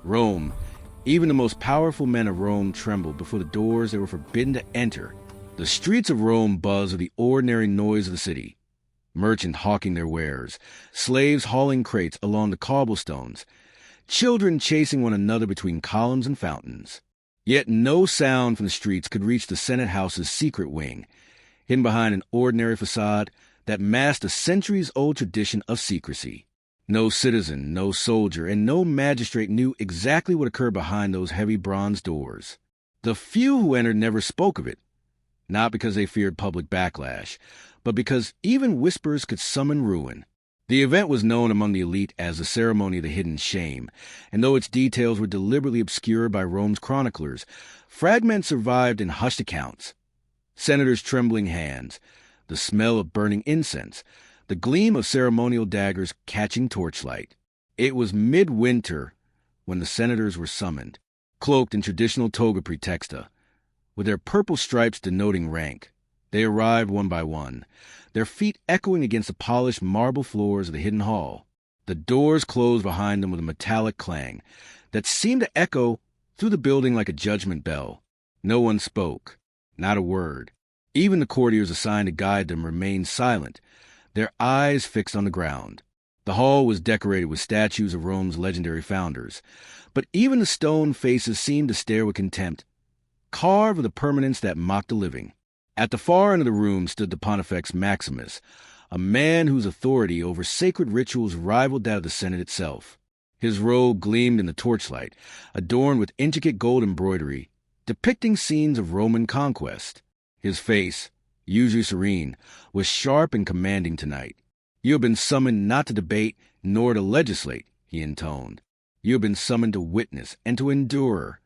Rome. Even the most powerful men of Rome trembled before the doors they were forbidden to enter. The streets of Rome buzzed with the ordinary noise of the city. Merchants hawking their wares, slaves hauling crates along the cobblestones, children chasing one another between columns and fountains. Yet no sound from the streets could reach the Senate House's secret wing, hidden behind an ordinary facade that masked a centuries-old tradition of secrecy. No citizen, no soldier, and no magistrate knew exactly what occurred behind those heavy bronze doors. The few who entered never spoke of it, not because they feared public backlash, but because even whispers could summon ruin. The event was known among the elite as the Ceremony of the Hidden Shame, and though its details were deliberately obscured by Rome's chroniclers, fragments survived in hushed accounts. Senators' trembling hands, the smell of burning incense, the gleam of ceremonial daggers catching torchlight. It was midwinter when the senators were summoned, cloaked in traditional toga praetexta, with their purple stripes denoting rank. They arrived one by one, their feet echoing against the polished marble floors of the hidden hall. The doors closed behind them with a metallic clang that seemed to echo through the building like a judgment bell. No one spoke, not a word. Even the courtiers assigned to guide them remained silent, their eyes fixed on the ground. The hall was decorated with statues of Rome's legendary founders, but even the stone faces seemed to stare with contempt, carved with a permanence that mocked the living. At the far end of the room stood the Pontifex Maximus, a man whose authority over sacred rituals rivaled that of the Senate itself. His robe gleamed in the torchlight, adorned with intricate gold embroidery, depicting scenes of Roman conquest. His face, usually serene, was sharp and commanding tonight. "You have been summoned not to debate nor to legislate," he intoned. "You have been summoned to witness and to endure."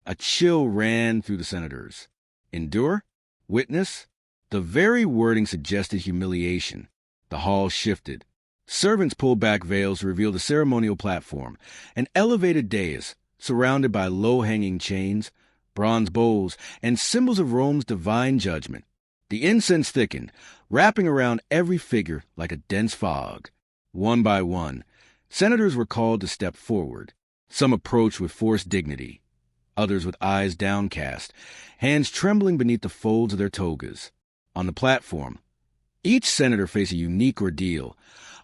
A chill ran through the senators. Endure? Witness? The very wording suggested humiliation. The hall shifted. Servants pulled back veils to reveal the ceremonial platform, an elevated dais surrounded by low-hanging chains, bronze bowls, and symbols of Rome's divine judgment. The incense thickened, wrapping around every figure like a dense fog. One by one, senators were called to step forward. Some approached with forced dignity, others with eyes downcast, hands trembling beneath the folds of their togas. On the platform, each senator faced a unique ordeal,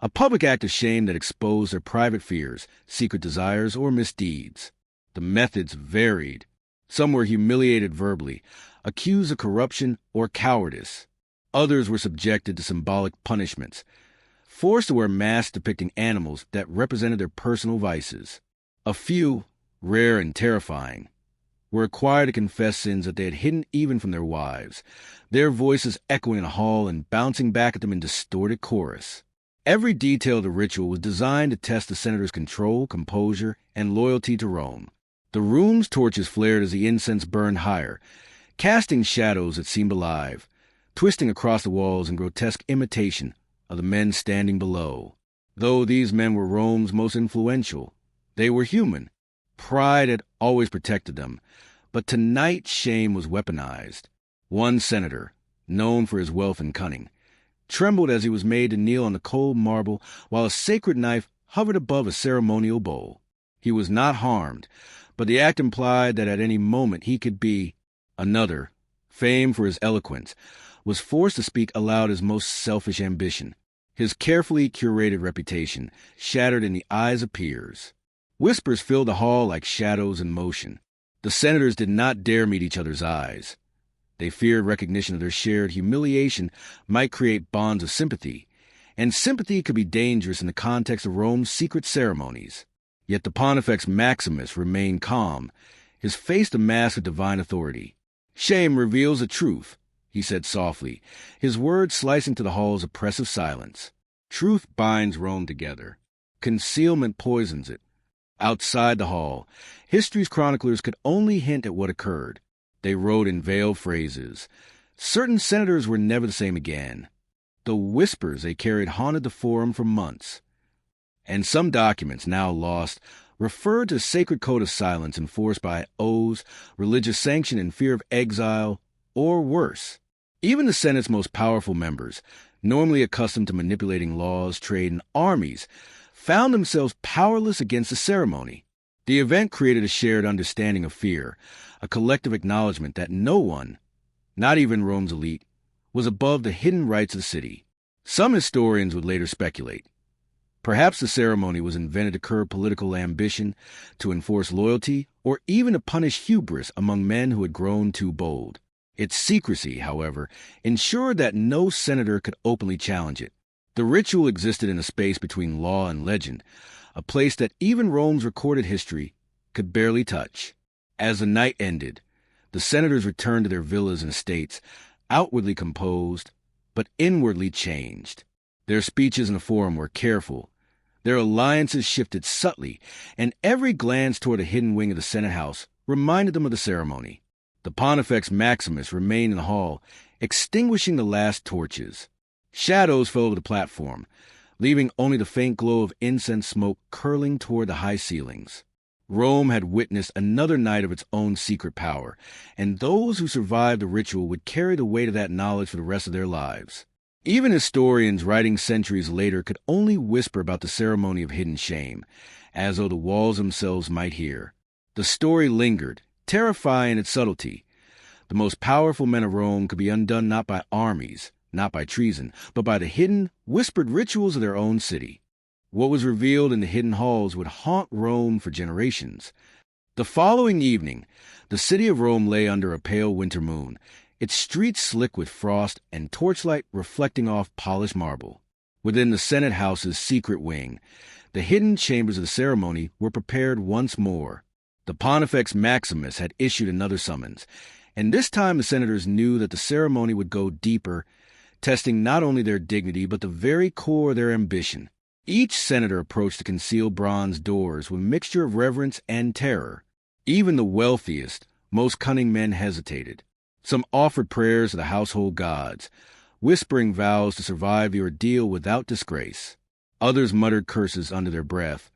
a public act of shame that exposed their private fears, secret desires, or misdeeds. The methods varied. Some were humiliated verbally, accused of corruption or cowardice. Others were subjected to symbolic punishments, forced to wear masks depicting animals that represented their personal vices. A few, rare and terrifying, were required to confess sins that they had hidden even from their wives, their voices echoing in the hall and bouncing back at them in distorted chorus. Every detail of the ritual was designed to test the senators' control, composure, and loyalty to Rome. The room's torches flared as the incense burned higher, casting shadows that seemed alive, twisting across the walls in grotesque imitation of the men standing below. Though these men were Rome's most influential, they were human. Pride had always protected them, but tonight shame was weaponized. One senator, known for his wealth and cunning, trembled as he was made to kneel on the cold marble while a sacred knife hovered above a ceremonial bowl. He was not harmed, but the act implied that at any moment he could be. Another, famed for his eloquence, was forced to speak aloud his most selfish ambition, his carefully curated reputation shattered in the eyes of peers. Whispers filled the hall like shadows in motion. The senators did not dare meet each other's eyes. They feared recognition of their shared humiliation might create bonds of sympathy, and sympathy could be dangerous in the context of Rome's secret ceremonies. Yet the Pontifex Maximus remained calm, his face the mask of divine authority. "Shame reveals the truth," he said softly, his words slicing to the hall's oppressive silence. "Truth binds Rome together. Concealment poisons it." Outside the hall, history's chroniclers could only hint at what occurred. They wrote in veiled phrases. Certain senators were never the same again. The whispers they carried haunted the forum for months. And some documents, now lost, referred to a sacred code of silence enforced by oaths, religious sanction, and fear of exile, or worse. Even the Senate's most powerful members, normally accustomed to manipulating laws, trade, and armies, found themselves powerless against the ceremony. The event created a shared understanding of fear, a collective acknowledgement that no one, not even Rome's elite, was above the hidden rites of the city. Some historians would later speculate. Perhaps the ceremony was invented to curb political ambition, to enforce loyalty, or even to punish hubris among men who had grown too bold. Its secrecy, however, ensured that no senator could openly challenge it. The ritual existed in a space between law and legend, a place that even Rome's recorded history could barely touch. As the night ended, the senators returned to their villas and estates, outwardly composed, but inwardly changed. Their speeches in the forum were careful. Their alliances shifted subtly, and every glance toward a hidden wing of the Senate House reminded them of the ceremony. The Pontifex Maximus remained in the hall, extinguishing the last torches. Shadows fell over the platform, leaving only the faint glow of incense smoke curling toward the high ceilings. Rome had witnessed another night of its own secret power, and those who survived the ritual would carry the weight of that knowledge for the rest of their lives. Even historians writing centuries later could only whisper about the ceremony of hidden shame, as though the walls themselves might hear. The story lingered, terrifying in its subtlety. The most powerful men of Rome could be undone not by armies, not by treason, but by the hidden, whispered rituals of their own city. What was revealed in the hidden halls would haunt Rome for generations. The following evening, the city of Rome lay under a pale winter moon, its streets slick with frost and torchlight reflecting off polished marble. Within the Senate House's secret wing, the hidden chambers of the ceremony were prepared once more. The Pontifex Maximus had issued another summons, and this time the senators knew that the ceremony would go deeper, testing not only their dignity but the very core of their ambition. Each senator approached the concealed bronze doors with a mixture of reverence and terror. Even the wealthiest, most cunning men hesitated. Some offered prayers to the household gods, whispering vows to survive the ordeal without disgrace. Others muttered curses under their breath,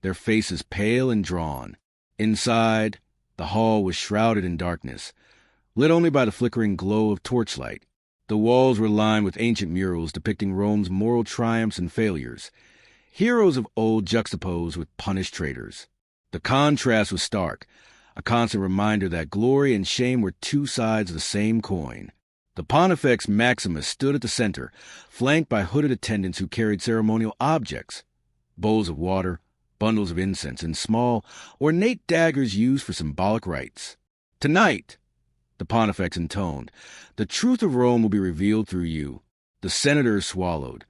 their faces pale and drawn. Inside, the hall was shrouded in darkness, lit only by the flickering glow of torchlight. The walls were lined with ancient murals depicting Rome's moral triumphs and failures, heroes of old juxtaposed with punished traitors. The contrast was stark, a constant reminder that glory and shame were two sides of the same coin. The Pontifex Maximus stood at the center, flanked by hooded attendants who carried ceremonial objects, bowls of water, bundles of incense, and small, ornate daggers used for symbolic rites. "Tonight," the Pontifex intoned, "the truth of Rome will be revealed through you." The senators swallowed,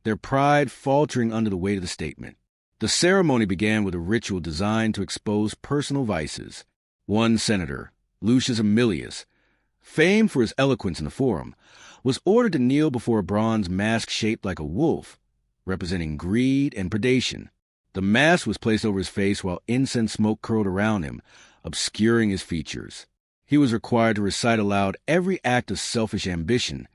their pride faltering under the weight of the statement. The ceremony began with a ritual designed to expose personal vices. One senator, Lucius Aemilius, famed for his eloquence in the forum, was ordered to kneel before a bronze mask shaped like a wolf, representing greed and predation. The mask was placed over his face while incense smoke curled around him, obscuring his features. He was required to recite aloud every act of selfish ambition,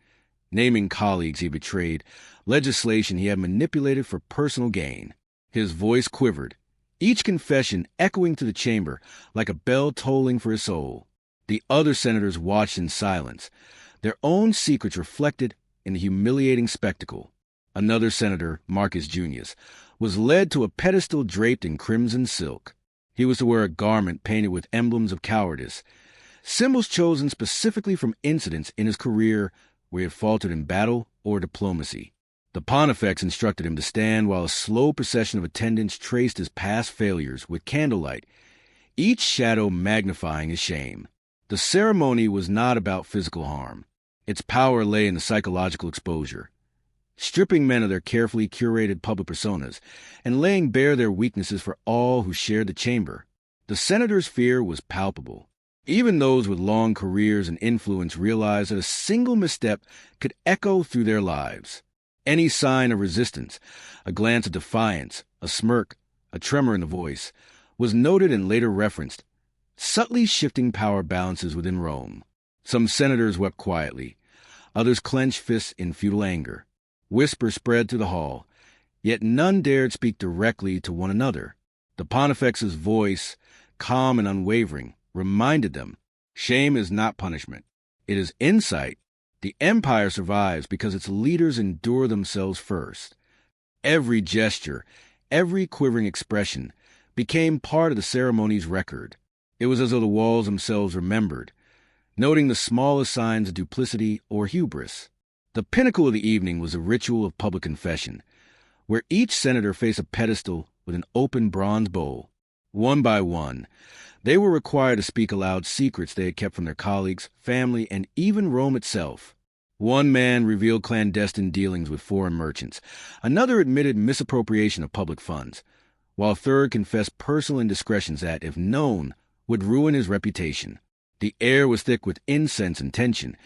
naming colleagues he betrayed, legislation he had manipulated for personal gain. His voice quivered, each confession echoing through the chamber like a bell tolling for his soul. The other senators watched in silence, their own secrets reflected in the humiliating spectacle. Another senator, Marcus Junius, was led to a pedestal draped in crimson silk. He was to wear a garment painted with emblems of cowardice, symbols chosen specifically from incidents in his career where he had faltered in battle or diplomacy. The Pontifex instructed him to stand while a slow procession of attendants traced his past failures with candlelight, each shadow magnifying his shame. The ceremony was not about physical harm. Its power lay in the psychological exposure, stripping men of their carefully curated public personas and laying bare their weaknesses for all who shared the chamber. The senators' fear was palpable. Even those with long careers and influence realized that a single misstep could echo through their lives. Any sign of resistance, a glance of defiance, a smirk, a tremor in the voice, was noted and later referenced, subtly shifting power balances within Rome. Some senators wept quietly, others clenched fists in futile anger. Whispers spread through the hall, yet none dared speak directly to one another. The Pontifex's voice, calm and unwavering, reminded them, shame is not punishment. It is insight. The empire survives because its leaders endure themselves first. Every gesture, every quivering expression became part of the ceremony's record. It was as though the walls themselves remembered, noting the smallest signs of duplicity or hubris. The pinnacle of the evening was a ritual of public confession, where each senator faced a pedestal with an open bronze bowl. One by one, they were required to speak aloud secrets they had kept from their colleagues, family, and even Rome itself. One man revealed clandestine dealings with foreign merchants. Another admitted misappropriation of public funds, while a third confessed personal indiscretions that, if known, would ruin his reputation. The air was thick with incense and tension,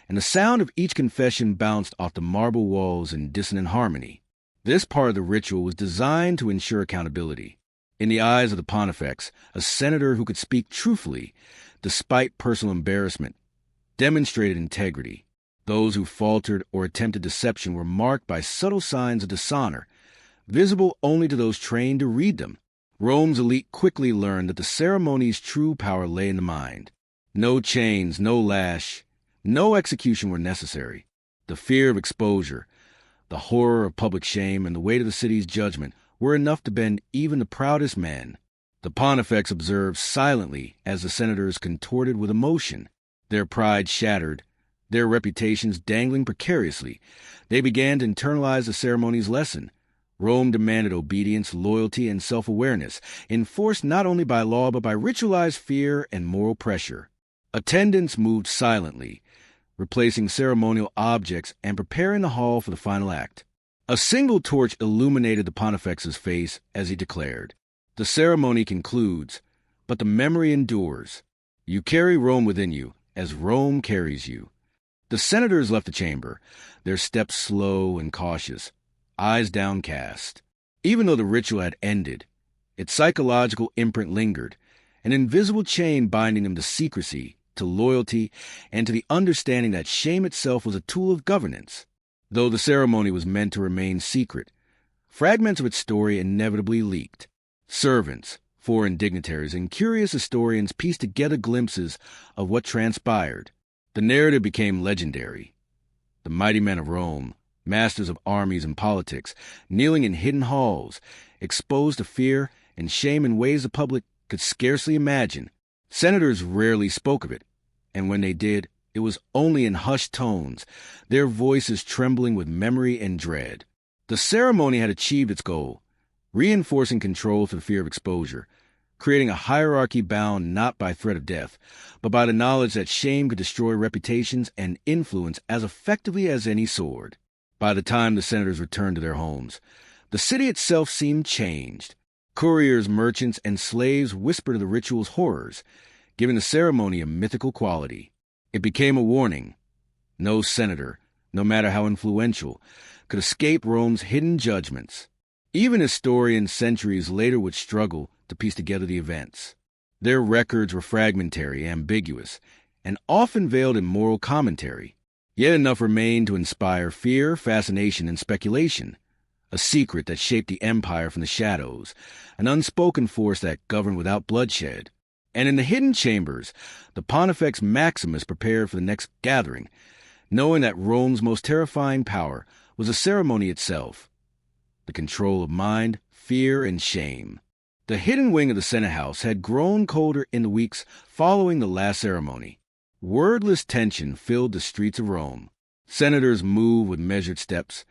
and the sound of each confession bounced off the marble walls in dissonant harmony. This part of the ritual was designed to ensure accountability. In the eyes of the pontifex, a senator who could speak truthfully, despite personal embarrassment, demonstrated integrity. Those who faltered or attempted deception were marked by subtle signs of dishonor, visible only to those trained to read them. Rome's elite quickly learned that the ceremony's true power lay in the mind. No chains, no lash, no execution were necessary. The fear of exposure, the horror of public shame, and the weight of the city's judgment were enough to bend even the proudest men. The pontifex observed silently as the senators contorted with emotion. Their pride shattered, their reputations dangling precariously. They began to internalize the ceremony's lesson. Rome demanded obedience, loyalty, and self-awareness, enforced not only by law but by ritualized fear and moral pressure. Attendants moved silently, replacing ceremonial objects and preparing the hall for the final act. A single torch illuminated the pontifex's face as he declared, "The ceremony concludes, but the memory endures. You carry Rome within you, as Rome carries you." The senators left the chamber, their steps slow and cautious, eyes downcast. Even though the ritual had ended, its psychological imprint lingered, an invisible chain binding them to secrecy, to loyalty, and to the understanding that shame itself was a tool of governance. Though the ceremony was meant to remain secret, fragments of its story inevitably leaked. Servants, foreign dignitaries, and curious historians pieced together glimpses of what transpired. The narrative became legendary. The mighty men of Rome, masters of armies and politics, kneeling in hidden halls, exposed to fear and shame in ways the public could scarcely imagine. Senators rarely spoke of it, and when they did, it was only in hushed tones, their voices trembling with memory and dread. The ceremony had achieved its goal, reinforcing control through fear of exposure, creating a hierarchy bound not by threat of death, but by the knowledge that shame could destroy reputations and influence as effectively as any sword. By the time the senators returned to their homes, the city itself seemed changed. Couriers, merchants, and slaves whispered of the ritual's horrors, giving the ceremony a mythical quality. It became a warning. No senator, no matter how influential, could escape Rome's hidden judgments. Even historians centuries later would struggle to piece together the events. Their records were fragmentary, ambiguous, and often veiled in moral commentary. Yet enough remained to inspire fear, fascination, and speculation. A secret that shaped the empire from the shadows, an unspoken force that governed without bloodshed. And in the hidden chambers, the Pontifex Maximus prepared for the next gathering, knowing that Rome's most terrifying power was the ceremony itself, the control of mind, fear, and shame. The hidden wing of the Senate House had grown colder in the weeks following the last ceremony. Wordless tension filled the streets of Rome. Senators moved with measured steps,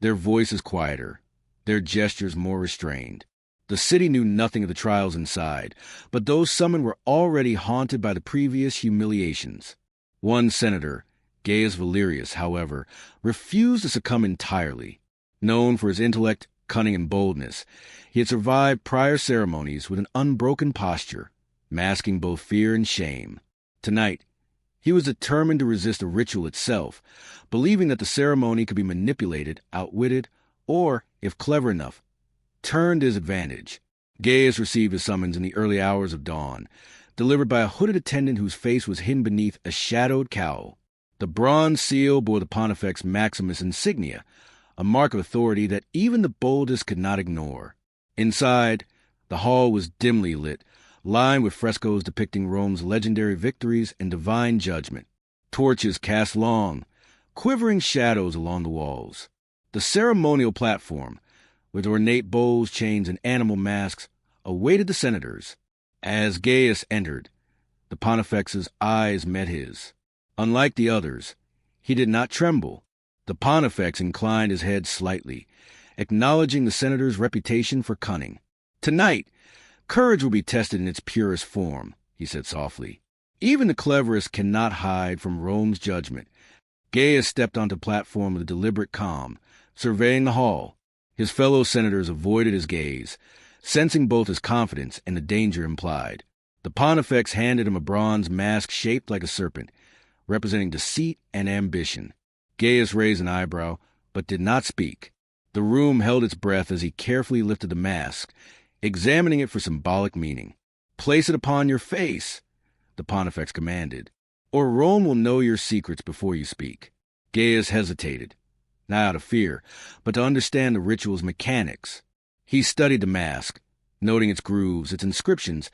their voices quieter, their gestures more restrained. The city knew nothing of the trials inside, but those summoned were already haunted by the previous humiliations. One senator, Gaius Valerius, however, refused to succumb entirely. Known for his intellect, cunning, and boldness, he had survived prior ceremonies with an unbroken posture, masking both fear and shame. Tonight, he was determined to resist the ritual itself, believing that the ceremony could be manipulated, outwitted, or, if clever enough, turned to his advantage. Gaius received his summons in the early hours of dawn, delivered by a hooded attendant whose face was hidden beneath a shadowed cowl. The bronze seal bore the Pontifex Maximus insignia, a mark of authority that even the boldest could not ignore. Inside, the hall was dimly lit, lined with frescoes depicting Rome's legendary victories and divine judgment. Torches cast long, quivering shadows along the walls. The ceremonial platform, with ornate bowls, chains, and animal masks, awaited the senators. As Gaius entered, the pontifex's eyes met his. Unlike the others, he did not tremble. The pontifex inclined his head slightly, acknowledging the senator's reputation for cunning. "Tonight, courage will be tested in its purest form," he said softly. "Even the cleverest cannot hide from Rome's judgment." Gaius stepped onto the platform with a deliberate calm, surveying the hall. His fellow senators avoided his gaze, sensing both his confidence and the danger implied. The pontifex handed him a bronze mask shaped like a serpent, representing deceit and ambition. Gaius raised an eyebrow, but did not speak. The room held its breath as he carefully lifted the mask, examining it for symbolic meaning. "Place it upon your face," the pontifex commanded, "or Rome will know your secrets before you speak." Gaius hesitated, not out of fear, but to understand the ritual's mechanics. He studied the mask, noting its grooves, its inscriptions,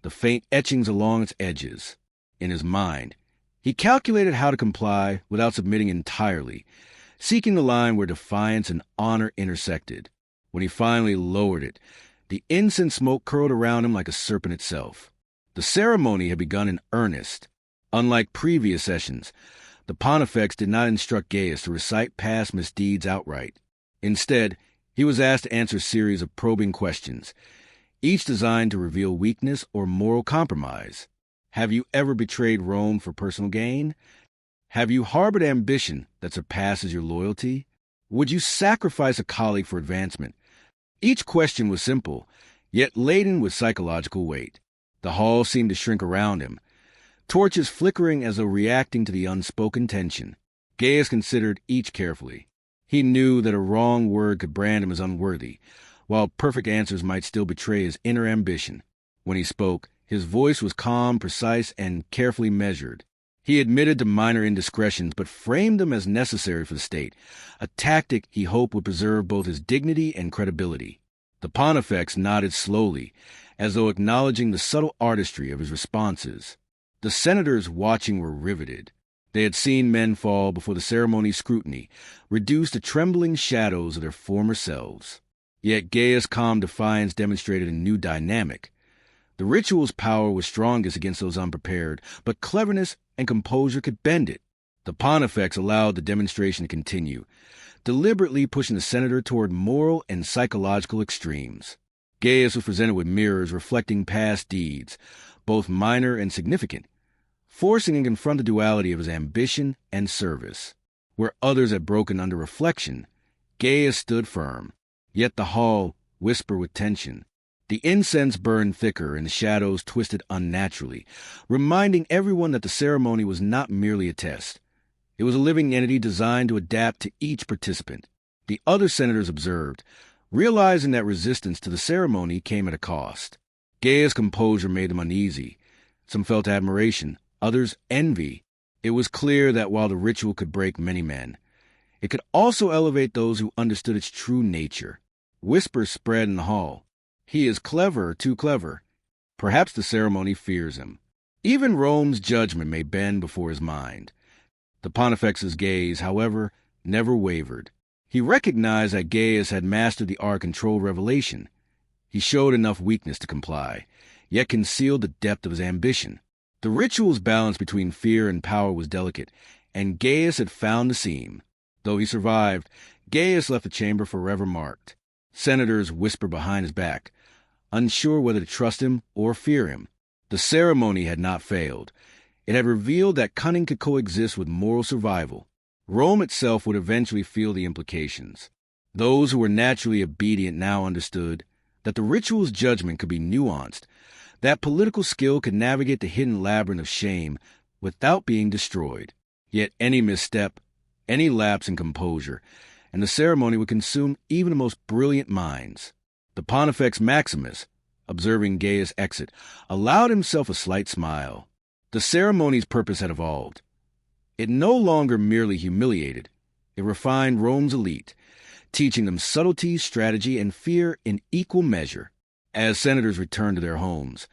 the faint etchings along its edges. In his mind, he calculated how to comply without submitting entirely, seeking the line where defiance and honor intersected. When he finally lowered it, the incense smoke curled around him like a serpent itself. The ceremony had begun in earnest. Unlike previous sessions, the pontifex did not instruct Gaius to recite past misdeeds outright. Instead, he was asked to answer a series of probing questions, each designed to reveal weakness or moral compromise. Have you ever betrayed Rome for personal gain? Have you harbored ambition that surpasses your loyalty? Would you sacrifice a colleague for advancement? Each question was simple, yet laden with psychological weight. The hall seemed to shrink around him, torches flickering as though reacting to the unspoken tension. Gaius considered each carefully. He knew that a wrong word could brand him as unworthy, while perfect answers might still betray his inner ambition. When he spoke, his voice was calm, precise, and carefully measured. He admitted to minor indiscretions, but framed them as necessary for the state, a tactic he hoped would preserve both his dignity and credibility. The pontifex nodded slowly, as though acknowledging the subtle artistry of his responses. The senators watching were riveted. They had seen men fall before the ceremony's scrutiny, reduced to trembling shadows of their former selves. Yet Gaius' calm defiance demonstrated a new dynamic. The ritual's power was strongest against those unprepared, but cleverness and composure could bend it. The pontifex allowed the demonstration to continue, deliberately pushing the senator toward moral and psychological extremes. Gaius was presented with mirrors reflecting past deeds, both minor and significant, forcing him to confront the duality of his ambition and service. Where others had broken under reflection, Gaius stood firm. Yet the hall whispered with tension. The incense burned thicker and the shadows twisted unnaturally, reminding everyone that the ceremony was not merely a test. It was a living entity designed to adapt to each participant. The other senators observed, realizing that resistance to the ceremony came at a cost. Gaius' composure made them uneasy. Some felt admiration, others envy. It was clear that while the ritual could break many men, it could also elevate those who understood its true nature. Whispers spread in the hall. He is clever, too clever. Perhaps the ceremony fears him. Even Rome's judgment may bend before his mind. The pontifex's gaze, however, never wavered. He recognized that Gaius had mastered the art of controlled revelation. He showed enough weakness to comply, yet concealed the depth of his ambition. The ritual's balance between fear and power was delicate, and Gaius had found the seam. Though he survived, Gaius left the chamber forever marked. Senators whispered behind his back, unsure whether to trust him or fear him. The ceremony had not failed. It had revealed that cunning could coexist with moral survival. Rome itself would eventually feel the implications. Those who were naturally obedient now understood that the ritual's judgment could be nuanced, that political skill could navigate the hidden labyrinth of shame without being destroyed. Yet any misstep, any lapse in composure, and the ceremony would consume even the most brilliant minds. The Pontifex Maximus, observing Gaius' exit, allowed himself a slight smile. The ceremony's purpose had evolved. It no longer merely humiliated. It refined Rome's elite, teaching them subtlety, strategy, and fear in equal measure. As senators returned to their homes,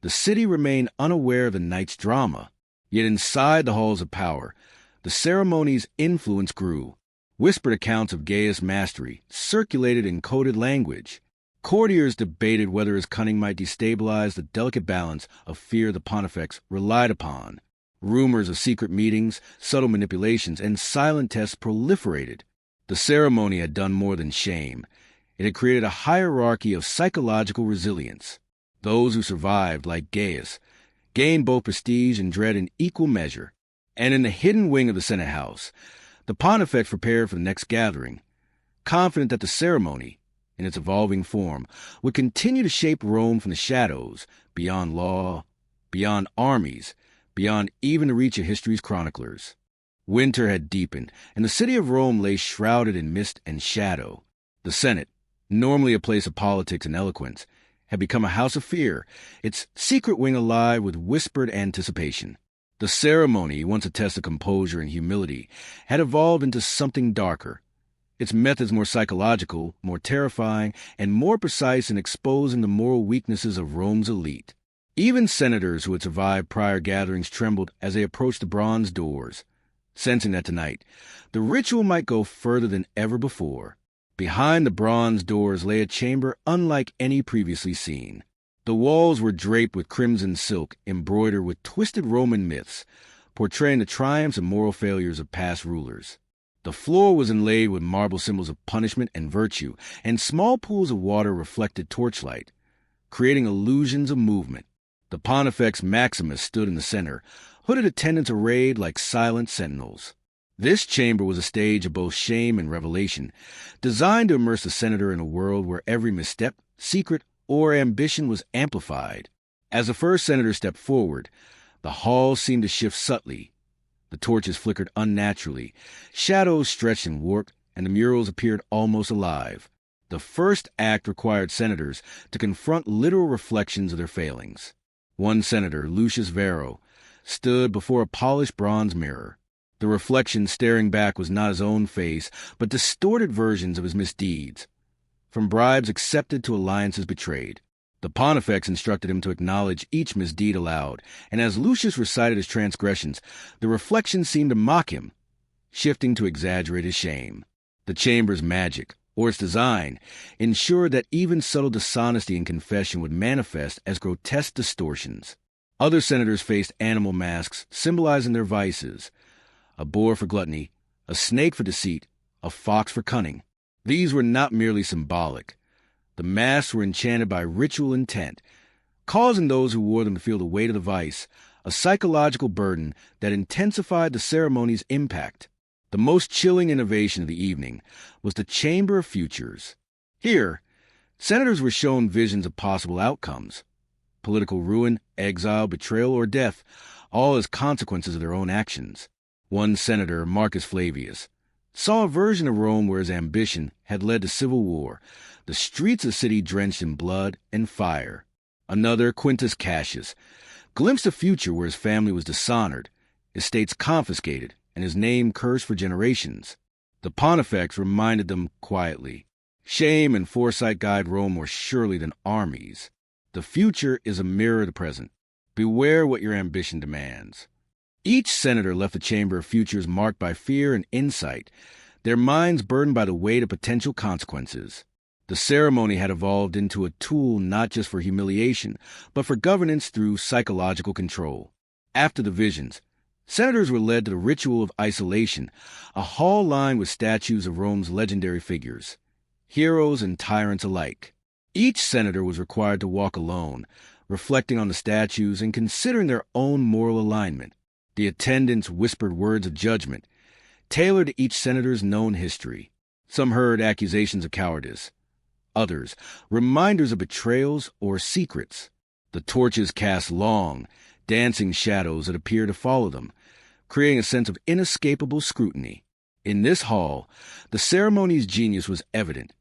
the city remained unaware of the night's drama. Yet inside the halls of power, the ceremony's influence grew. Whispered accounts of Gaius' mastery circulated in coded language. Courtiers debated whether his cunning might destabilize the delicate balance of fear the Pontifex relied upon. Rumors of secret meetings, subtle manipulations, and silent tests proliferated. The ceremony had done more than shame. It had created a hierarchy of psychological resilience. Those who survived, like Gaius, gained both prestige and dread in equal measure. And in the hidden wing of the Senate House, the Pontifex prepared for the next gathering, confident that the ceremony, in its evolving form, would continue to shape Rome from the shadows, beyond law, beyond armies, beyond even the reach of history's chroniclers. Winter had deepened, and the city of Rome lay shrouded in mist and shadow. The Senate, normally a place of politics and eloquence, had become a house of fear, its secret wing alive with whispered anticipation. The ceremony, once a test of composure and humility, had evolved into something darker, its methods more psychological, more terrifying, and more precise in exposing the moral weaknesses of Rome's elite. Even senators who had survived prior gatherings trembled as they approached the bronze doors, sensing that tonight the ritual might go further than ever before. Behind the bronze doors lay a chamber unlike any previously seen. The walls were draped with crimson silk embroidered with twisted Roman myths, portraying the triumphs and moral failures of past rulers. The floor was inlaid with marble symbols of punishment and virtue, and small pools of water reflected torchlight, creating illusions of movement. The Pontifex Maximus stood in the center, hooded attendants arrayed like silent sentinels. This chamber was a stage of both shame and revelation, designed to immerse the senator in a world where every misstep, secret, or ambition was amplified. As the first senator stepped forward, the hall seemed to shift subtly. The torches flickered unnaturally, shadows stretched and warped, and the murals appeared almost alive. The first act required senators to confront literal reflections of their failings. One senator, Lucius Vero, stood before a polished bronze mirror. The reflection staring back was not his own face, but distorted versions of his misdeeds, from bribes accepted to alliances betrayed. The Pontifex instructed him to acknowledge each misdeed aloud, and as Lucius recited his transgressions, the reflection seemed to mock him, shifting to exaggerate his shame. The chamber's magic, or its design, ensured that even subtle dishonesty in confession would manifest as grotesque distortions. Other senators faced animal masks symbolizing their vices: a boar for gluttony, a snake for deceit, a fox for cunning. These were not merely symbolic. The masks were enchanted by ritual intent, causing those who wore them to feel the weight of the vice, a psychological burden that intensified the ceremony's impact. The most chilling innovation of the evening was the Chamber of Futures. Here, senators were shown visions of possible outcomes: political ruin, exile, betrayal, or death, all as consequences of their own actions. One senator, Marcus Flavius, saw a version of Rome where his ambition had led to civil war, the streets of the city drenched in blood and fire. Another, Quintus Cassius, glimpsed a future where his family was dishonored, estates confiscated, and his name cursed for generations. The Pontifex reminded them quietly, shame and foresight guide Rome more surely than armies. The future is a mirror of the present. Beware what your ambition demands. Each senator left the Chamber of Futures marked by fear and insight, their minds burdened by the weight of potential consequences. The ceremony had evolved into a tool not just for humiliation, but for governance through psychological control. After the visions, senators were led to the ritual of isolation, a hall lined with statues of Rome's legendary figures, heroes and tyrants alike. Each senator was required to walk alone, reflecting on the statues and considering their own moral alignment. The attendants whispered words of judgment, tailored to each senator's known history. Some heard accusations of cowardice, others reminders of betrayals or secrets. The torches cast long, dancing shadows that appeared to follow them, creating a sense of inescapable scrutiny. In this hall, the ceremony's genius was evident.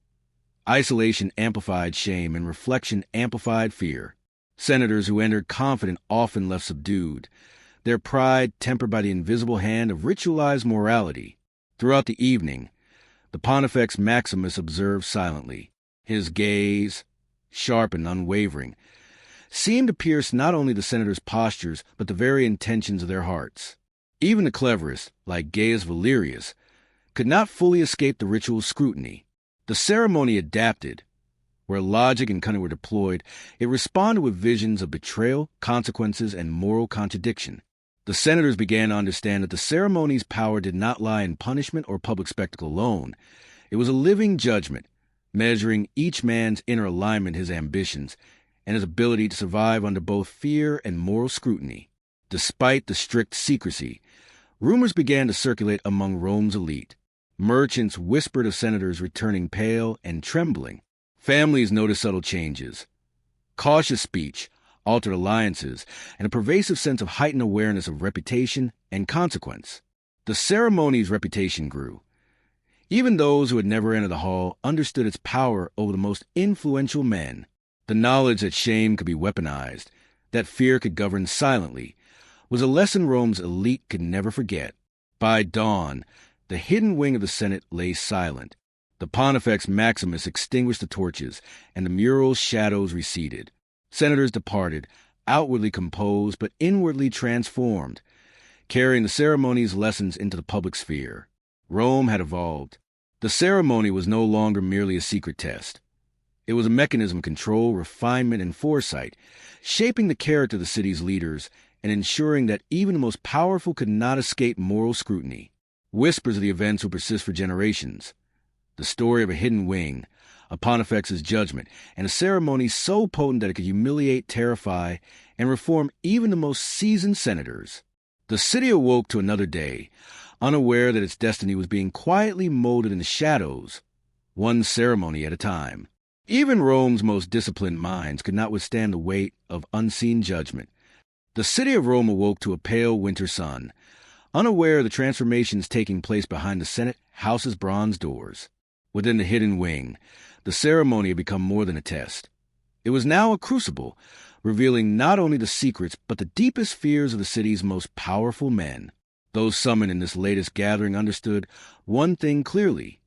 Isolation amplified shame, and reflection amplified fear. Senators who entered confident often left subdued, their pride tempered by the invisible hand of ritualized morality. Throughout the evening, the Pontifex Maximus observed silently. His gaze, sharp and unwavering, seemed to pierce not only the senators' postures, but the very intentions of their hearts. Even the cleverest, like Gaius Valerius, could not fully escape the ritual's scrutiny. The ceremony adapted. Where logic and cunning were deployed, it responded with visions of betrayal, consequences, and moral contradiction. The senators began to understand that the ceremony's power did not lie in punishment or public spectacle alone. It was a living judgment, measuring each man's inner alignment, his ambitions, and his ability to survive under both fear and moral scrutiny. Despite the strict secrecy, rumors began to circulate among Rome's elite. Merchants whispered of senators returning pale and trembling. Families noticed subtle changes. Cautious speech, altered alliances, and a pervasive sense of heightened awareness of reputation and consequence. The ceremony's reputation grew. Even those who had never entered the hall understood its power over the most influential men. The knowledge that shame could be weaponized, that fear could govern silently, was a lesson Rome's elite could never forget. By dawn, the hidden wing of the Senate lay silent. The Pontifex Maximus extinguished the torches, and the mural's shadows receded. Senators departed, outwardly composed but inwardly transformed, carrying the ceremony's lessons into the public sphere. Rome had evolved. The ceremony was no longer merely a secret test. It was a mechanism of control, refinement, and foresight, shaping the character of the city's leaders and ensuring that even the most powerful could not escape moral scrutiny. Whispers of the events would persist for generations. The story of a hidden wing, a pontifex's judgment, and a ceremony so potent that it could humiliate, terrify, and reform even the most seasoned senators. The city awoke to another day, unaware that its destiny was being quietly molded in the shadows, one ceremony at a time. Even Rome's most disciplined minds could not withstand the weight of unseen judgment. The city of Rome awoke to a pale winter sun, unaware of the transformations taking place behind the Senate House's bronze doors. Within the hidden wing, the ceremony had become more than a test. It was now a crucible, revealing not only the secrets but the deepest fears of the city's most powerful men. Those summoned in this latest gathering understood one thing clearly.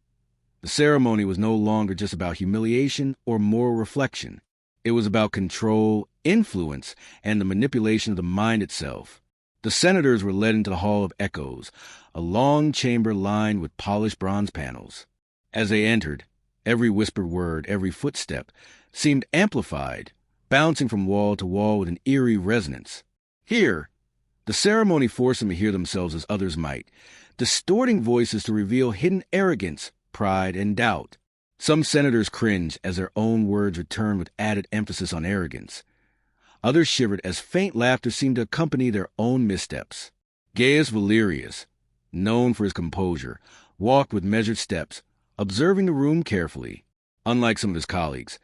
The ceremony was no longer just about humiliation or moral reflection. It was about control, influence, and the manipulation of the mind itself. The senators were led into the Hall of Echoes, a long chamber lined with polished bronze panels. As they entered, every whispered word, every footstep, seemed amplified, bouncing from wall to wall with an eerie resonance. Here, the ceremony forced them to hear themselves as others might, distorting voices to reveal hidden arrogance, pride, and doubt. Some senators cringed as their own words returned with added emphasis on arrogance. Others shivered as faint laughter seemed to accompany their own missteps. Gaius Valerius, known for his composure, walked with measured steps, observing the room carefully. Unlike some of his colleagues,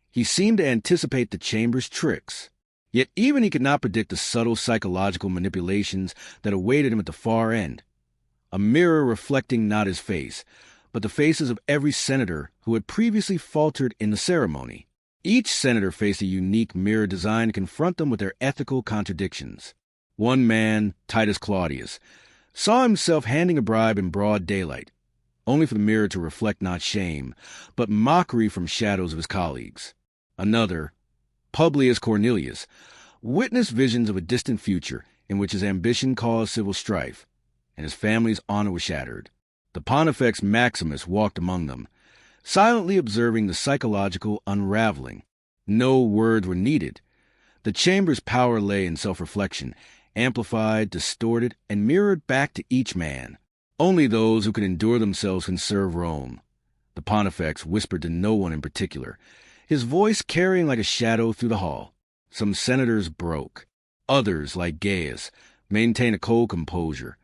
he seemed to anticipate the chamber's tricks. Yet even he could not predict the subtle psychological manipulations that awaited him at the far end. A mirror reflecting not his face, but the faces of every senator who had previously faltered in the ceremony. Each senator faced a unique mirror designed to confront them with their ethical contradictions. One man, Titus Claudius, saw himself handing a bribe in broad daylight, only for the mirror to reflect not shame, but mockery from shadows of his colleagues. Another, Publius Cornelius, witnessed visions of a distant future in which his ambition caused civil strife, and his family's honor was shattered. The Pontifex Maximus walked among them, silently observing the psychological unraveling. No words were needed. The chamber's power lay in self-reflection, amplified, distorted, and mirrored back to each man. Only those who could endure themselves can serve Rome. The Pontifex whispered to no one in particular, his voice carrying like a shadow through the hall. Some senators broke. Others, like Gaius, maintained a cold composure.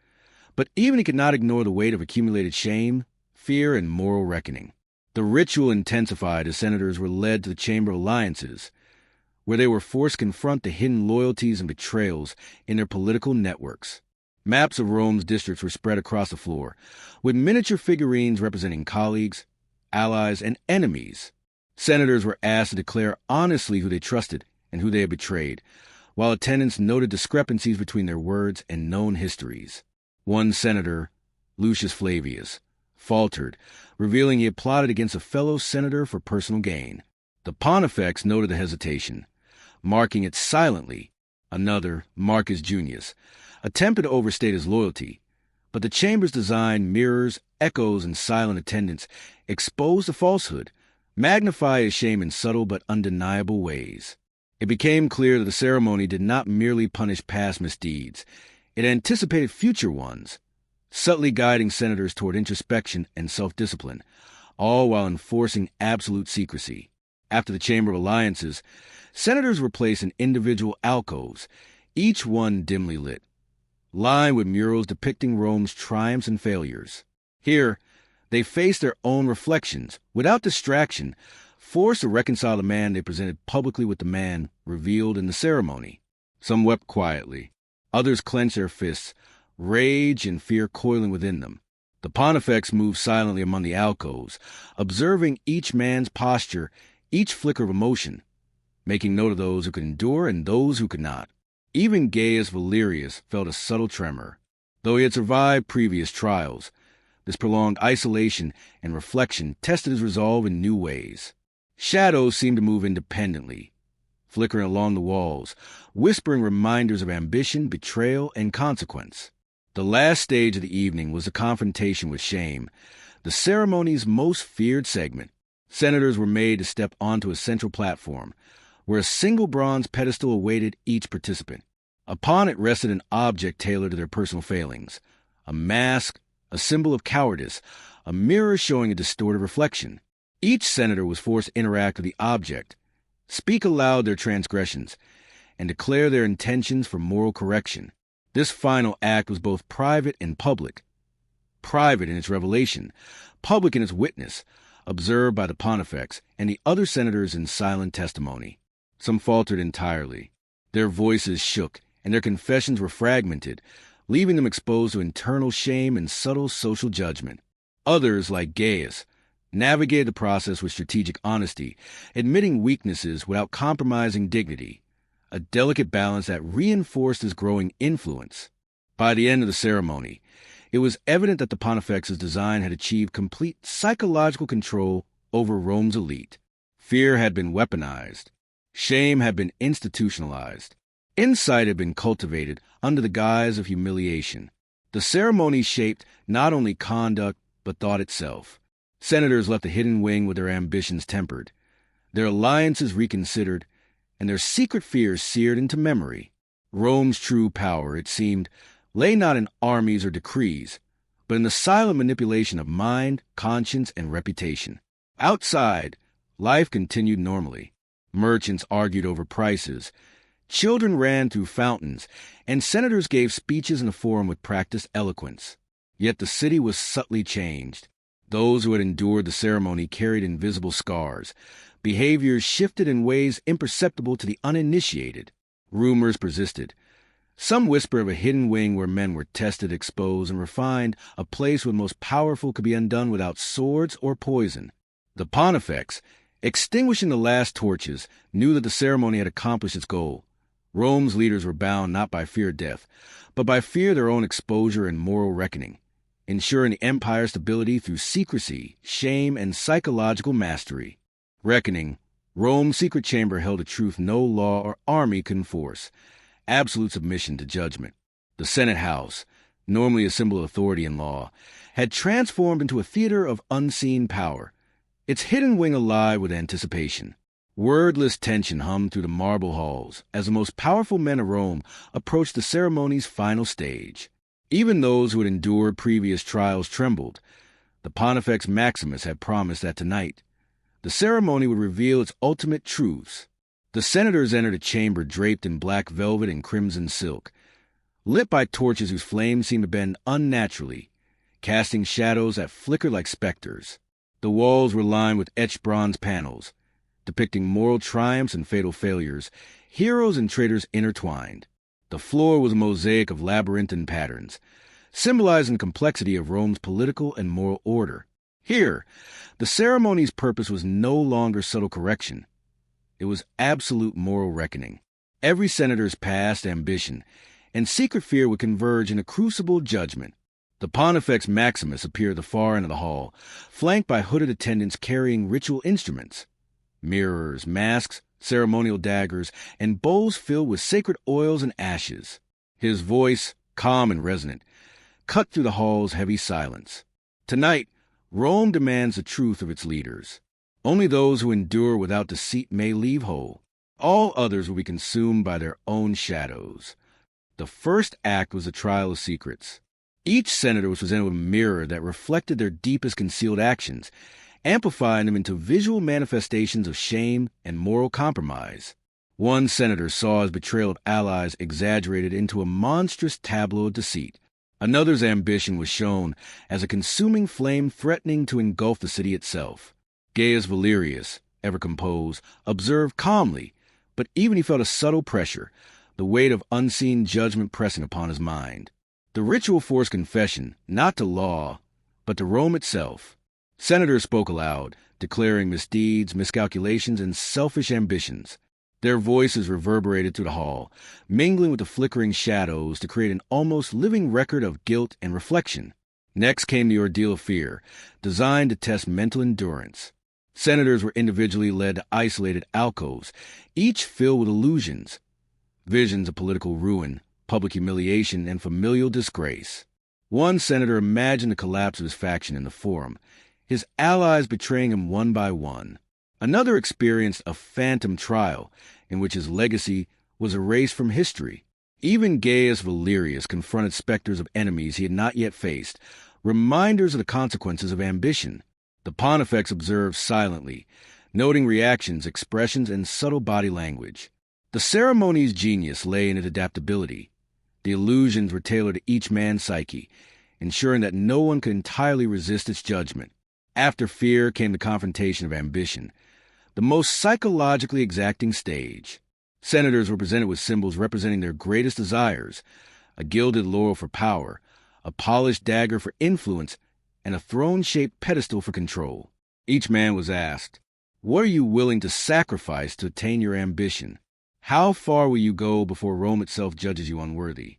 But even he could not ignore the weight of accumulated shame, fear, and moral reckoning. The ritual intensified as senators were led to the Chamber of Alliances, where they were forced to confront the hidden loyalties and betrayals in their political networks. Maps of Rome's districts were spread across the floor, with miniature figurines representing colleagues, allies, and enemies. Senators were asked to declare honestly who they trusted and who they had betrayed, while attendants noted discrepancies between their words and known histories. One senator, Lucius Flavius, faltered, revealing he had plotted against a fellow senator for personal gain. The Pontifex noted the hesitation, marking it silently. Another, Marcus Junius, attempted to overstate his loyalty, but the chamber's design, mirrors, echoes, and silent attendants exposed the falsehood, magnify his shame in subtle but undeniable ways. It became clear that the ceremony did not merely punish past misdeeds. It anticipated future ones, subtly guiding senators toward introspection and self-discipline, all while enforcing absolute secrecy. After the Chamber of Alliances, senators were placed in individual alcoves, each one dimly lit, lined with murals depicting Rome's triumphs and failures. Here, they faced their own reflections, without distraction, forced to reconcile the man they presented publicly with the man revealed in the ceremony. Some wept quietly. Others clenched their fists, rage and fear coiling within them. The pontifex moved silently among the alcoves, observing each man's posture, each flicker of emotion, making note of those who could endure and those who could not. Even Gaius Valerius felt a subtle tremor. Though he had survived previous trials, this prolonged isolation and reflection tested his resolve in new ways. Shadows seemed to move independently, flickering along the walls, whispering reminders of ambition, betrayal, and consequence. The last stage of the evening was the confrontation with shame, the ceremony's most feared segment. Senators were made to step onto a central platform, where a single bronze pedestal awaited each participant. Upon it rested an object tailored to their personal failings, a mask, a symbol of cowardice, a mirror showing a distorted reflection. Each senator was forced to interact with the object, speak aloud their transgressions, and declare their intentions for moral correction. This final act was both private and public. Private in its revelation, public in its witness, observed by the pontifex and the other senators in silent testimony. Some faltered entirely. Their voices shook, and their confessions were fragmented, leaving them exposed to internal shame and subtle social judgment. Others, like Gaius, navigated the process with strategic honesty, admitting weaknesses without compromising dignity, a delicate balance that reinforced his growing influence. By the end of the ceremony, it was evident that the pontifex's design had achieved complete psychological control over Rome's elite. Fear had been weaponized. Shame had been institutionalized. Insight had been cultivated under the guise of humiliation. The ceremony shaped not only conduct, but thought itself. Senators left the hidden wing with their ambitions tempered, their alliances reconsidered, and their secret fears seared into memory. Rome's true power, it seemed, lay not in armies or decrees, but in the silent manipulation of mind, conscience, and reputation. Outside, life continued normally. Merchants argued over prices, children ran through fountains, and senators gave speeches in a forum with practiced eloquence. Yet the city was subtly changed. Those who had endured the ceremony carried invisible scars. Behaviors shifted in ways imperceptible to the uninitiated. Rumors persisted. Some whisper of a hidden wing where men were tested, exposed, and refined, a place where the most powerful could be undone without swords or poison. The pontifex, extinguishing the last torches, knew that the ceremony had accomplished its goal. Rome's leaders were bound not by fear of death, but by fear of their own exposure and moral reckoning, ensuring the empire's stability through secrecy, shame, and psychological mastery. Reckoning, Rome's secret chamber held a truth no law or army could enforce: absolute submission to judgment. The Senate House, normally a symbol of authority and law, had transformed into a theater of unseen power, its hidden wing alive with anticipation. Wordless tension hummed through the marble halls as the most powerful men of Rome approached the ceremony's final stage. Even those who had endured previous trials trembled. The Pontifex Maximus had promised that tonight the ceremony would reveal its ultimate truths. The senators entered a chamber draped in black velvet and crimson silk, lit by torches whose flames seemed to bend unnaturally, casting shadows that flickered like specters. The walls were lined with etched bronze panels, depicting moral triumphs and fatal failures, heroes and traitors intertwined. The floor was a mosaic of labyrinthine patterns, symbolizing the complexity of Rome's political and moral order. Here, the ceremony's purpose was no longer subtle correction. It was absolute moral reckoning. Every senator's past ambition and secret fear would converge in a crucible judgment. The Pontifex Maximus appeared at the far end of the hall, flanked by hooded attendants carrying ritual instruments: mirrors, masks, ceremonial daggers, and bowls filled with sacred oils and ashes. His voice, calm and resonant, cut through the hall's heavy silence. Tonight, Rome demands the truth of its leaders. Only those who endure without deceit may leave whole. All others will be consumed by their own shadows. The first act was a trial of secrets. Each senator was presented with a mirror that reflected their deepest concealed actions, amplifying them into visual manifestations of shame and moral compromise. One senator saw his betrayal of allies exaggerated into a monstrous tableau of deceit. Another's ambition was shown as a consuming flame threatening to engulf the city itself. Gaius Valerius, ever composed, observed calmly, but even he felt a subtle pressure, the weight of unseen judgment pressing upon his mind. The ritual forced confession, not to law, but to Rome itself. Senators spoke aloud, declaring misdeeds, miscalculations, and selfish ambitions. Their voices reverberated through the hall, mingling with the flickering shadows to create an almost living record of guilt and reflection. Next came the ordeal of fear, designed to test mental endurance. Senators were individually led to isolated alcoves, each filled with illusions, visions of political ruin, public humiliation, and familial disgrace. One senator imagined the collapse of his faction in the Forum, his allies betraying him one by one. Another experienced a phantom trial in which his legacy was erased from history. Even Gaius Valerius confronted specters of enemies he had not yet faced, reminders of the consequences of ambition. The Pontifex observed silently, noting reactions, expressions, and subtle body language. The ceremony's genius lay in its adaptability. The illusions were tailored to each man's psyche, ensuring that no one could entirely resist its judgment. After fear came the confrontation of ambition, the most psychologically exacting stage. Senators were presented with symbols representing their greatest desires: a gilded laurel for power, a polished dagger for influence, and a throne-shaped pedestal for control. Each man was asked, "What are you willing to sacrifice to attain your ambition? How far will you go before Rome itself judges you unworthy?"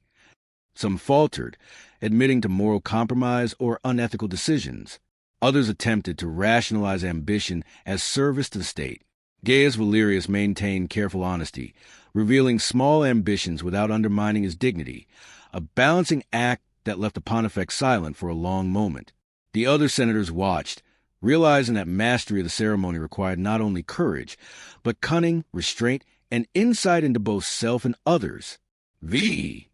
Some faltered, admitting to moral compromise or unethical decisions. Others attempted to rationalize ambition as service to the state. Gaius Valerius maintained careful honesty, revealing small ambitions without undermining his dignity, a balancing act that left the Pontifex silent for a long moment. The other senators watched, realizing that mastery of the ceremony required not only courage, but cunning, restraint, and insight into both self and others. The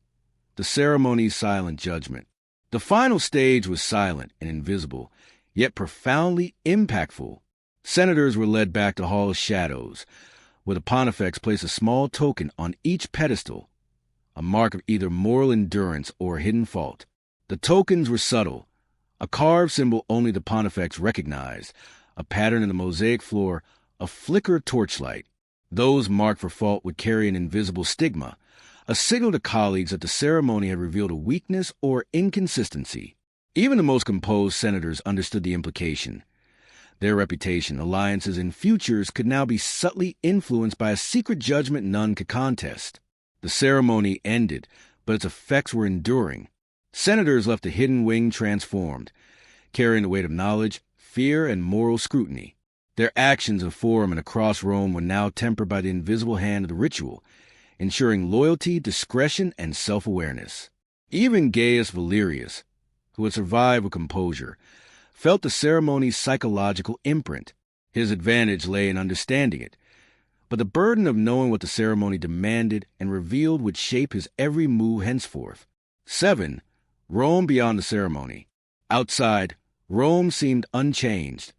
ceremony's silent judgment. The final stage was silent and invisible, yet profoundly impactful. Senators were led back to Hall of Shadows, where the Pontifex placed a small token on each pedestal, a mark of either moral endurance or hidden fault. The tokens were subtle, a carved symbol only the Pontifex recognized, a pattern in the mosaic floor, a flicker of torchlight. Those marked for fault would carry an invisible stigma, a signal to colleagues that the ceremony had revealed a weakness or inconsistency. Even the most composed senators understood the implication. Their reputation, alliances, and futures could now be subtly influenced by a secret judgment none could contest. The ceremony ended, but its effects were enduring. Senators left the hidden wing transformed, carrying the weight of knowledge, fear, and moral scrutiny. Their actions of Forum and across Rome were now tempered by the invisible hand of the ritual, ensuring loyalty, discretion, and self-awareness. Even Gaius Valerius, who had survived with composure, felt the ceremony's psychological imprint. His advantage lay in understanding it, but the burden of knowing what the ceremony demanded and revealed would shape his every move henceforth. 7. Rome beyond the ceremony. Outside, Rome seemed unchanged.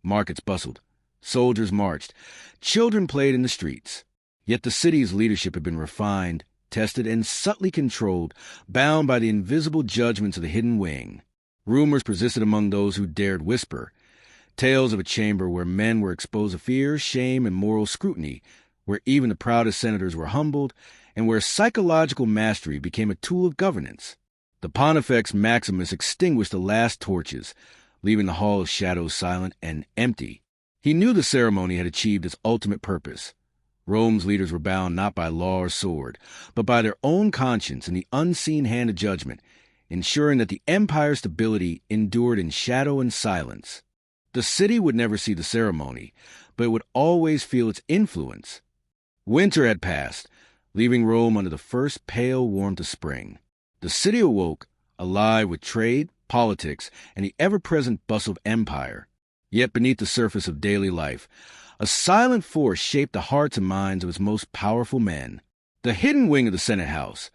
Markets bustled, soldiers marched, children played in the streets. Yet the city's leadership had been refined, tested, and subtly controlled, bound by the invisible judgments of the hidden wing. Rumors persisted among those who dared whisper, tales of a chamber where men were exposed to fear, shame, and moral scrutiny, where even the proudest senators were humbled, and where psychological mastery became a tool of governance. The Pontifex Maximus extinguished the last torches, leaving the Hall of Shadows silent and empty. He knew the ceremony had achieved its ultimate purpose. Rome's leaders were bound not by law or sword, but by their own conscience and the unseen hand of judgment, ensuring that the empire's stability endured in shadow and silence. The city would never see the ceremony, but it would always feel its influence. Winter had passed, leaving Rome under the first pale warmth of spring. The city awoke, alive with trade, politics, and the ever-present bustle of empire. Yet beneath the surface of daily life, a silent force shaped the hearts and minds of its most powerful men. The hidden wing of the Senate House,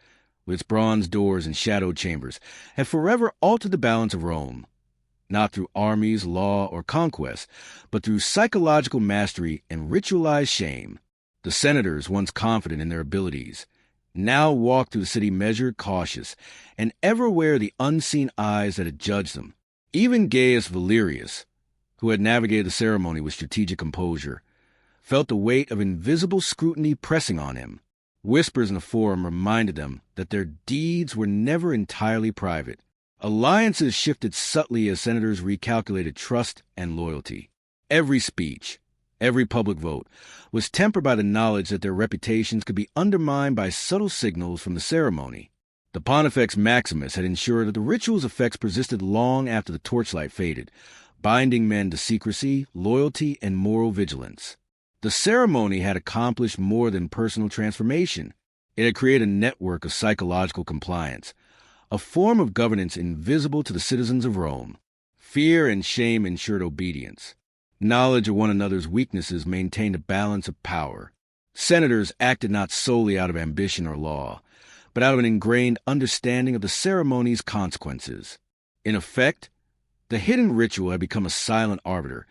with its bronze doors and shadowed chambers, had forever altered the balance of Rome, not through armies, law, or conquest, but through psychological mastery and ritualized shame. The senators, once confident in their abilities, now walked through the city measured, cautious, and ever aware of the unseen eyes that had judged them. Even Gaius Valerius, who had navigated the ceremony with strategic composure, felt the weight of invisible scrutiny pressing on him. Whispers in the forum reminded them that their deeds were never entirely private. Alliances shifted subtly as senators recalculated trust and loyalty. Every speech, every public vote, was tempered by the knowledge that their reputations could be undermined by subtle signals from the ceremony. The Pontifex Maximus had ensured that the ritual's effects persisted long after the torchlight faded, binding men to secrecy, loyalty, and moral vigilance. The ceremony had accomplished more than personal transformation. It had created a network of psychological compliance, a form of governance invisible to the citizens of Rome. Fear and shame ensured obedience. Knowledge of one another's weaknesses maintained a balance of power. Senators acted not solely out of ambition or law, but out of an ingrained understanding of the ceremony's consequences. In effect, the hidden ritual had become a silent arbiter,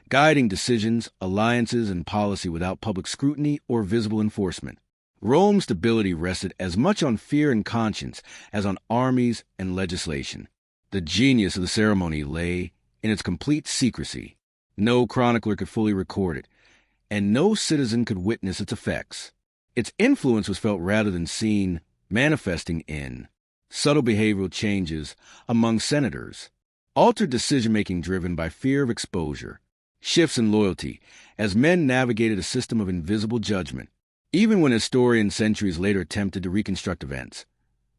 guiding decisions, alliances, and policy without public scrutiny or visible enforcement. Rome's stability rested as much on fear and conscience as on armies and legislation. The genius of the ceremony lay in its complete secrecy. No chronicler could fully record it, and no citizen could witness its effects. Its influence was felt rather than seen, manifesting in subtle behavioral changes among senators, altered decision-making driven by fear of exposure, shifts in loyalty as men navigated a system of invisible judgment. Even when historians centuries later attempted to reconstruct events,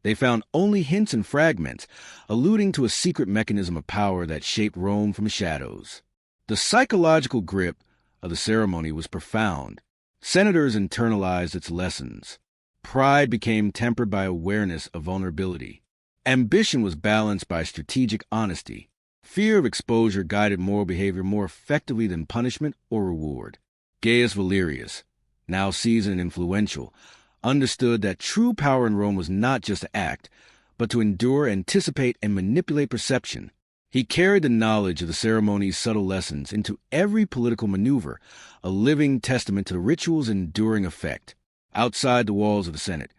they found only hints and fragments, alluding to a secret mechanism of power that shaped Rome from shadows. The psychological grip of the ceremony was profound. Senators internalized its lessons. Pride became tempered by awareness of vulnerability. Ambition was balanced by strategic honesty. Fear of exposure guided moral behavior more effectively than punishment or reward. Gaius Valerius, now seasoned and influential, understood that true power in Rome was not just to act, but to endure, anticipate, and manipulate perception. He carried the knowledge of the ceremony's subtle lessons into every political maneuver, a living testament to the ritual's enduring effect. Outside the walls of the Senate,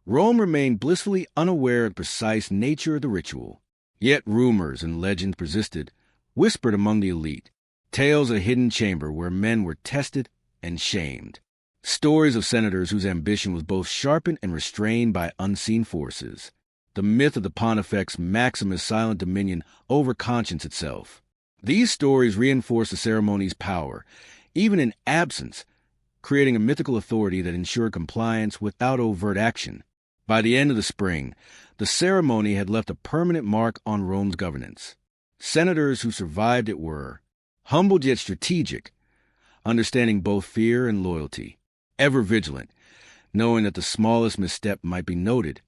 Rome remained blissfully unaware of the precise nature of the ritual. Yet rumors and legends persisted, whispered among the elite, tales of a hidden chamber where men were tested and shamed. Stories of senators whose ambition was both sharpened and restrained by unseen forces. The myth of the Pontifex Maximus' silent dominion over conscience itself. These stories reinforced the ceremony's power, even in absence, creating a mythical authority that ensured compliance without overt action. By the end of the spring, the ceremony had left a permanent mark on Rome's governance. Senators who survived it were humbled yet strategic, understanding both fear and loyalty, ever vigilant, knowing that the smallest misstep might be noted,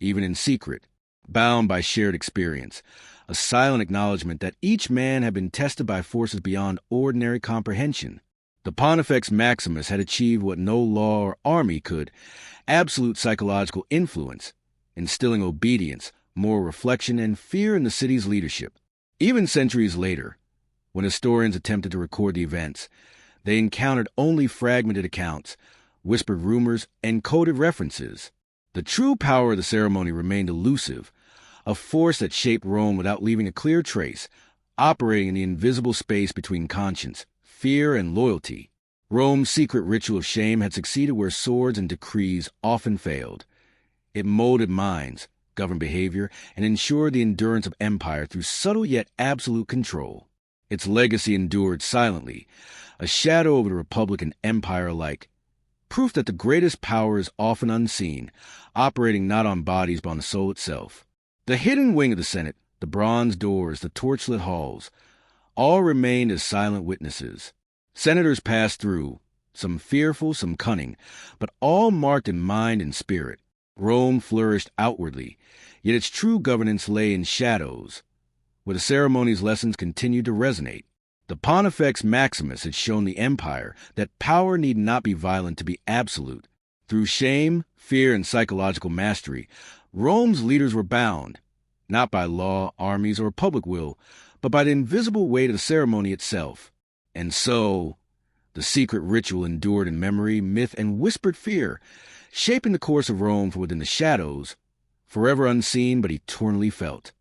even in secret, bound by shared experience, a silent acknowledgement that each man had been tested by forces beyond ordinary comprehension. The Pontifex Maximus had achieved what no law or army could: absolute psychological influence, instilling obedience, moral reflection, and fear in the city's leadership. Even centuries later, when historians attempted to record the events, they encountered only fragmented accounts, whispered rumors, and coded references. The true power of the ceremony remained elusive, a force that shaped Rome without leaving a clear trace, operating in the invisible space between conscience, fear, and loyalty. Rome's secret ritual of shame had succeeded where swords and decrees often failed. It molded minds, governed behavior, and ensured the endurance of empire through subtle yet absolute control. Its legacy endured silently, a shadow over the republic and empire alike, proof that the greatest power is often unseen, operating not on bodies but on the soul itself. The hidden wing of the Senate, the bronze doors, the torchlit halls, all remained as silent witnesses. Senators passed through, some fearful, some cunning, but all marked in mind and spirit. Rome flourished outwardly, yet its true governance lay in shadows, where the ceremony's lessons continued to resonate. The Pontifex Maximus had shown the empire that power need not be violent to be absolute. Through shame, fear, and psychological mastery, Rome's leaders were bound, not by law, armies, or public will, but by the invisible weight of the ceremony itself. And so, the secret ritual endured in memory, myth, and whispered fear, shaping the course of Rome from within the shadows, forever unseen but eternally felt.